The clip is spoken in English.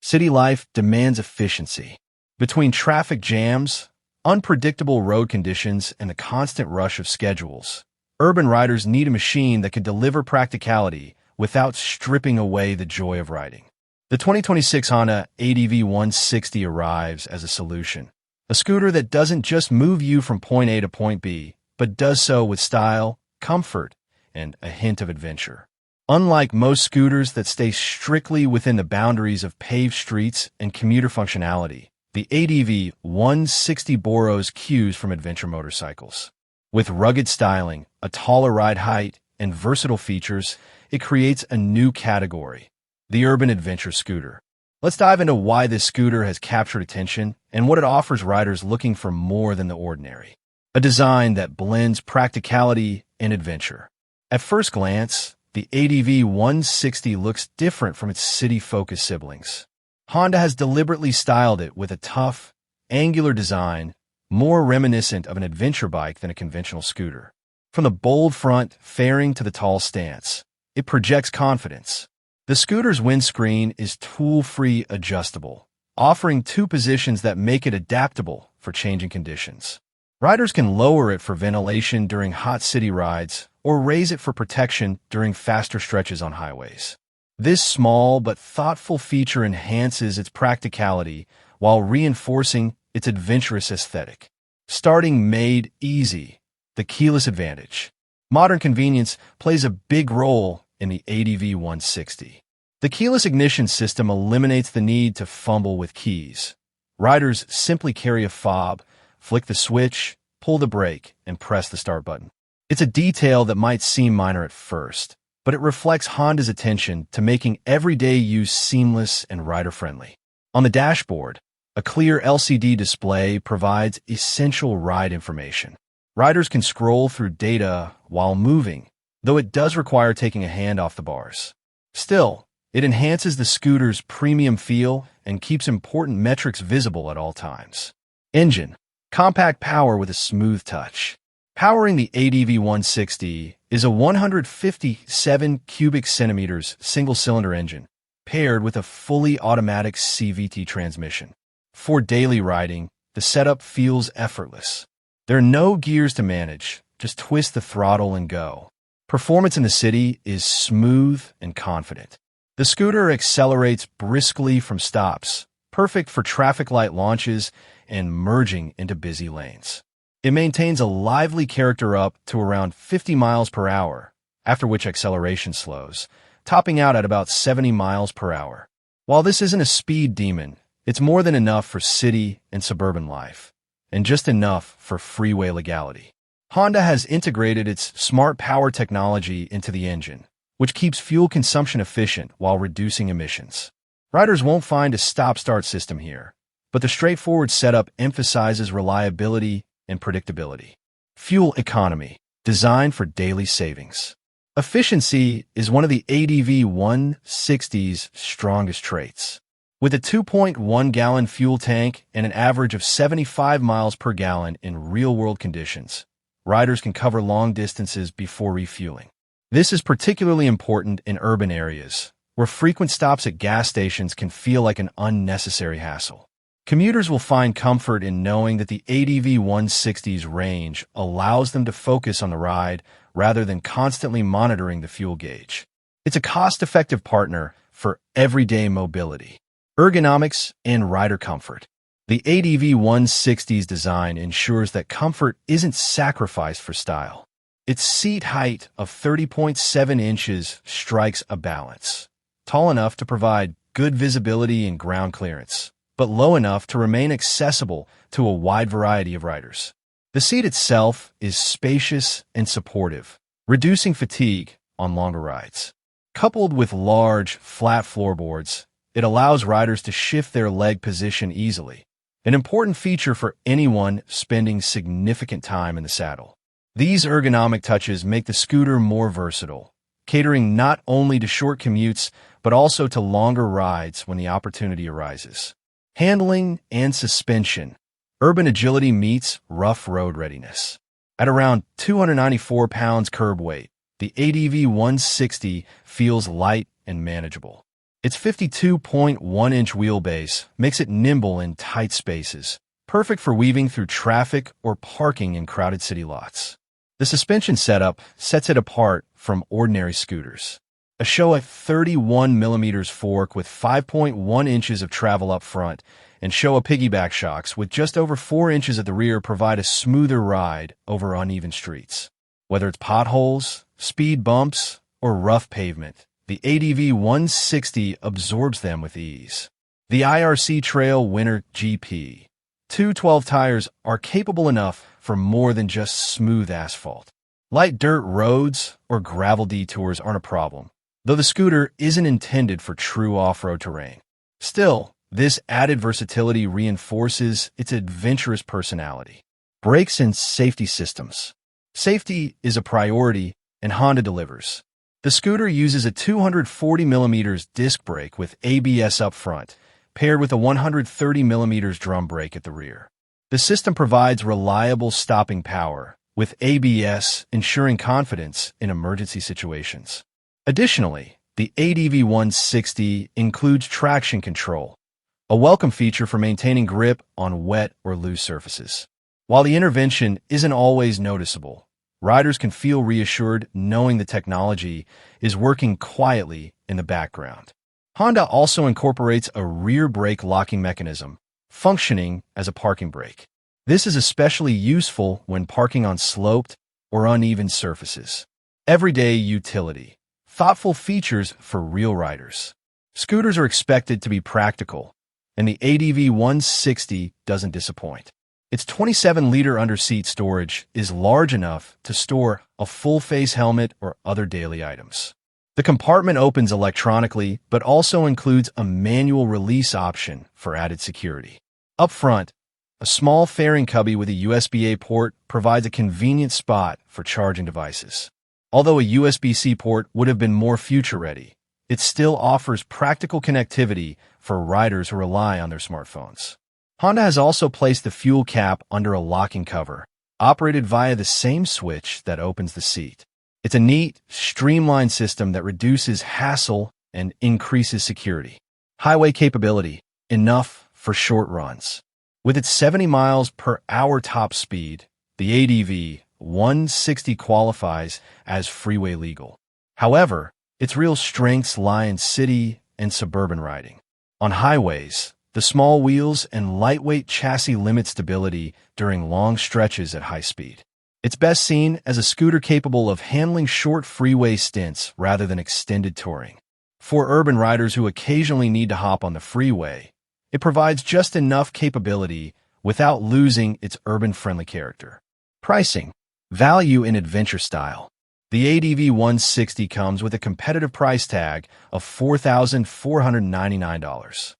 City life demands efficiency. Between traffic jams, unpredictable road conditions, and the constant rush of schedules, urban riders need a machine that can deliver practicality without stripping away the joy of riding. The 2026 Honda ADV160 arrives as a solution. A scooter that doesn't just move you from point A to point B, but does so with style, comfort, and a hint of adventure. Unlike most scooters that stay strictly within the boundaries of paved streets and commuter functionality, the ADV160 borrows cues from adventure motorcycles. With rugged styling, a taller ride height, and versatile features, it creates a new category, the urban adventure scooter. Let's dive into why this scooter has captured attention and what it offers riders looking for more than the ordinary. A design that blends practicality and adventure. At first glance, the ADV160 looks different from its city-focused siblings. Honda has deliberately styled it with a tough, angular design, more reminiscent of an adventure bike than a conventional scooter. From the bold front fairing to the tall stance, it projects confidence. The scooter's windscreen is tool-free adjustable, offering two positions that make it adaptable for changing conditions. Riders can lower it for ventilation during hot city rides or raise it for protection during faster stretches on highways. This small but thoughtful feature enhances its practicality while reinforcing its adventurous aesthetic. Starting made easy, the keyless advantage. Modern convenience plays a big role in the ADV160. The keyless ignition system eliminates the need to fumble with keys. Riders simply carry a fob, flick the switch, pull the brake, and press the start button. It's a detail that might seem minor at first, but it reflects Honda's attention to making everyday use seamless and rider-friendly. On the dashboard, a clear LCD display provides essential ride information. Riders can scroll through data while moving, though it does require taking a hand off the bars. Still, it enhances the scooter's premium feel and keeps important metrics visible at all times. Engine. Compact power with a smooth touch. Powering the ADV160 is a 157 cubic centimeters single-cylinder engine, paired with a fully automatic CVT transmission. For daily riding, the setup feels effortless. There are no gears to manage, just twist the throttle and go. Performance in the city is smooth and confident. The scooter accelerates briskly from stops, perfect for traffic light launches and merging into busy lanes. It maintains a lively character up to around 50 miles per hour, after which acceleration slows, topping out at about 70 miles per hour. While this isn't a speed demon, it's more than enough for city and suburban life, and just enough for freeway legality. Honda has integrated its smart power technology into the engine, which keeps fuel consumption efficient while reducing emissions. Riders won't find a stop-start system here, but the straightforward setup emphasizes reliability and predictability. Fuel economy, designed for daily savings. Efficiency is one of the ADV160's strongest traits. With a 2.1-gallon fuel tank and an average of 75 miles per gallon in real-world conditions, riders can cover long distances before refueling. This is particularly important in urban areas, where frequent stops at gas stations can feel like an unnecessary hassle. Commuters will find comfort in knowing that the ADV160's range allows them to focus on the ride rather than constantly monitoring the fuel gauge. It's a cost-effective partner for everyday mobility, ergonomics, and rider comfort. The ADV160's design ensures that comfort isn't sacrificed for style. Its seat height of 30.7 inches strikes a balance, tall enough to provide good visibility and ground clearance, but low enough to remain accessible to a wide variety of riders. The seat itself is spacious and supportive, reducing fatigue on longer rides. Coupled with large, flat floorboards, it allows riders to shift their leg position easily, an important feature for anyone spending significant time in the saddle. These ergonomic touches make the scooter more versatile, catering not only to short commutes, but also to longer rides when the opportunity arises. Handling and suspension. Urban agility meets rough road readiness. At around 294 pounds curb weight, the ADV160 feels light and manageable. Its 52.1-inch wheelbase makes it nimble in tight spaces, perfect for weaving through traffic or parking in crowded city lots. The suspension setup sets it apart from ordinary scooters. A Showa 31mm fork with 5.1 inches of travel up front and Showa piggyback shocks with just over 4 inches at the rear provide a smoother ride over uneven streets. Whether it's potholes, speed bumps, or rough pavement, the ADV160 absorbs them with ease. The IRC Trail Winner GP 212 tires are capable enough for more than just smooth asphalt. Light dirt roads or gravel detours aren't a problem, though the scooter isn't intended for true off-road terrain. Still, this added versatility reinforces its adventurous personality. Brakes and safety systems. Safety is a priority, and Honda delivers. The scooter uses a 240mm disc brake with ABS up front, paired with a 130mm drum brake at the rear. The system provides reliable stopping power, with ABS ensuring confidence in emergency situations. Additionally, the ADV160 includes traction control, a welcome feature for maintaining grip on wet or loose surfaces. While the intervention isn't always noticeable, riders can feel reassured knowing the technology is working quietly in the background. Honda also incorporates a rear brake locking mechanism, functioning as a parking brake. This is especially useful when parking on sloped or uneven surfaces. Everyday utility. Thoughtful features for real riders. Scooters are expected to be practical, and the ADV160 doesn't disappoint. Its 27-liter under-seat storage is large enough to store a full-face helmet or other daily items. The compartment opens electronically, but also includes a manual release option for added security. Up front, a small fairing cubby with a USB-A port provides a convenient spot for charging devices. Although a USB-C port would have been more future-ready, it still offers practical connectivity for riders who rely on their smartphones. Honda has also placed the fuel cap under a locking cover, operated via the same switch that opens the seat. It's a neat, streamlined system that reduces hassle and increases security. Highway capability, enough for short runs. With its 70 miles per hour top speed, the ADV160 qualifies as freeway legal. However, its real strengths lie in city and suburban riding. On highways, the small wheels and lightweight chassis limit stability during long stretches at high speed. It's best seen as a scooter capable of handling short freeway stints rather than extended touring. For urban riders who occasionally need to hop on the freeway, it provides just enough capability without losing its urban-friendly character. Pricing. Value in adventure style. The ADV160 comes with a competitive price tag of $4,499.